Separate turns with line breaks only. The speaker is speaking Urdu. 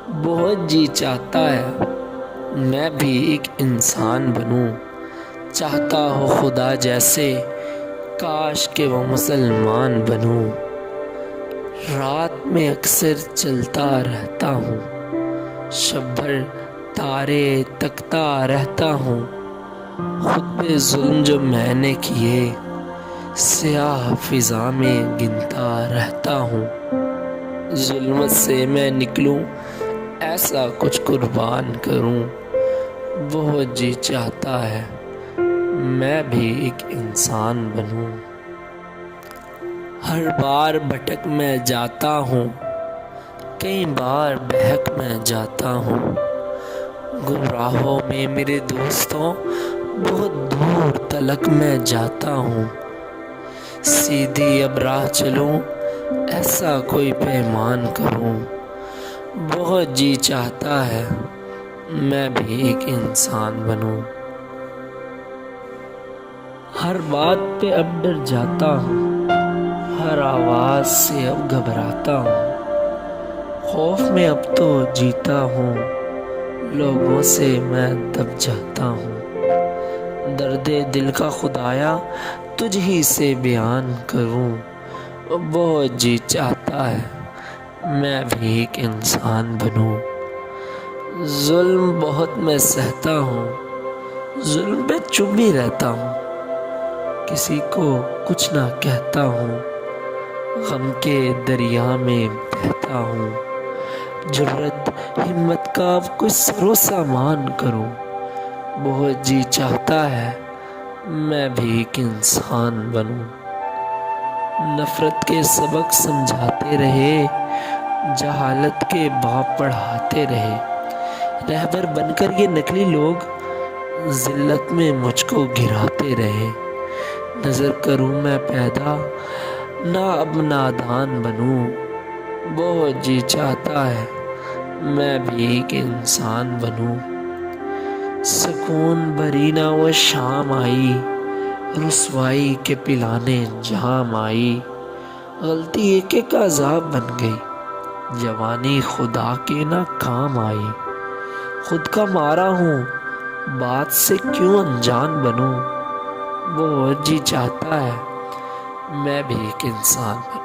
بہت جی چاہتا ہے میں بھی ایک انسان بنوں، چاہتا ہو خدا جیسے کاش کہ وہ مسلمان بنوں۔ رات میں اکثر چلتا رہتا ہوں، شب بھر تارے تکتا رہتا ہوں، خود پہ ظلم جو میں نے کیے سیاہ فضا میں گنتا رہتا ہوں۔ ظلمت سے میں نکلوں، ایسا کچھ قربان کروں، بہت جی چاہتا ہے میں بھی ایک انسان بنوں۔ ہر بار بھٹک میں جاتا ہوں، کئی بار بہک میں جاتا ہوں، گمراہوں میں میرے دوستوں بہت دور تلک میں جاتا ہوں۔ سیدھی اب راہ چلوں، ایسا کوئی پیمان کروں، بہت جی چاہتا ہے میں بھی ایک انسان بنوں۔ ہر بات پہ اب ڈر جاتا ہوں، ہر آواز سے اب گھبراتا ہوں، خوف میں اب تو جیتا ہوں، لوگوں سے میں دب جاتا ہوں۔ درد دل کا خدایا تجھ ہی سے بیان کروں، بہت جی چاہتا ہے میں بھی ایک انسان بنوں۔ ظلم بہت میں سہتا ہوں، ظلم پہ چپ بھی رہتا ہوں، کسی کو کچھ نہ کہتا ہوں، غم کے دریا میں بہتا ہوں۔ جرأت ہمت کا اب کوئی سر و سامان کروں، بہت جی چاہتا ہے میں بھی ایک انسان بنوں۔ نفرت کے سبق سمجھاتے رہے، جہالت کے باب پڑھاتے رہے، رہبر بن کر یہ نکلی لوگ ذلت میں مجھ کو گراتے رہے۔ نظر کروں میں پیدا نہ اب نادان بنوں، بہت جی چاہتا ہے میں بھی ایک انسان بنوں۔ سکون بھری نہ وہ شام آئی، رسوائی کے پلانے جام آئی، غلطی ایک ایک عذاب بن گئی، جوانی خدا کے نہ کام آئی۔ خود کا مارا ہوں، بات سے کیوں انجان بنوں، بہت جی چاہتا ہے میں بھی ایک انسان بنوں۔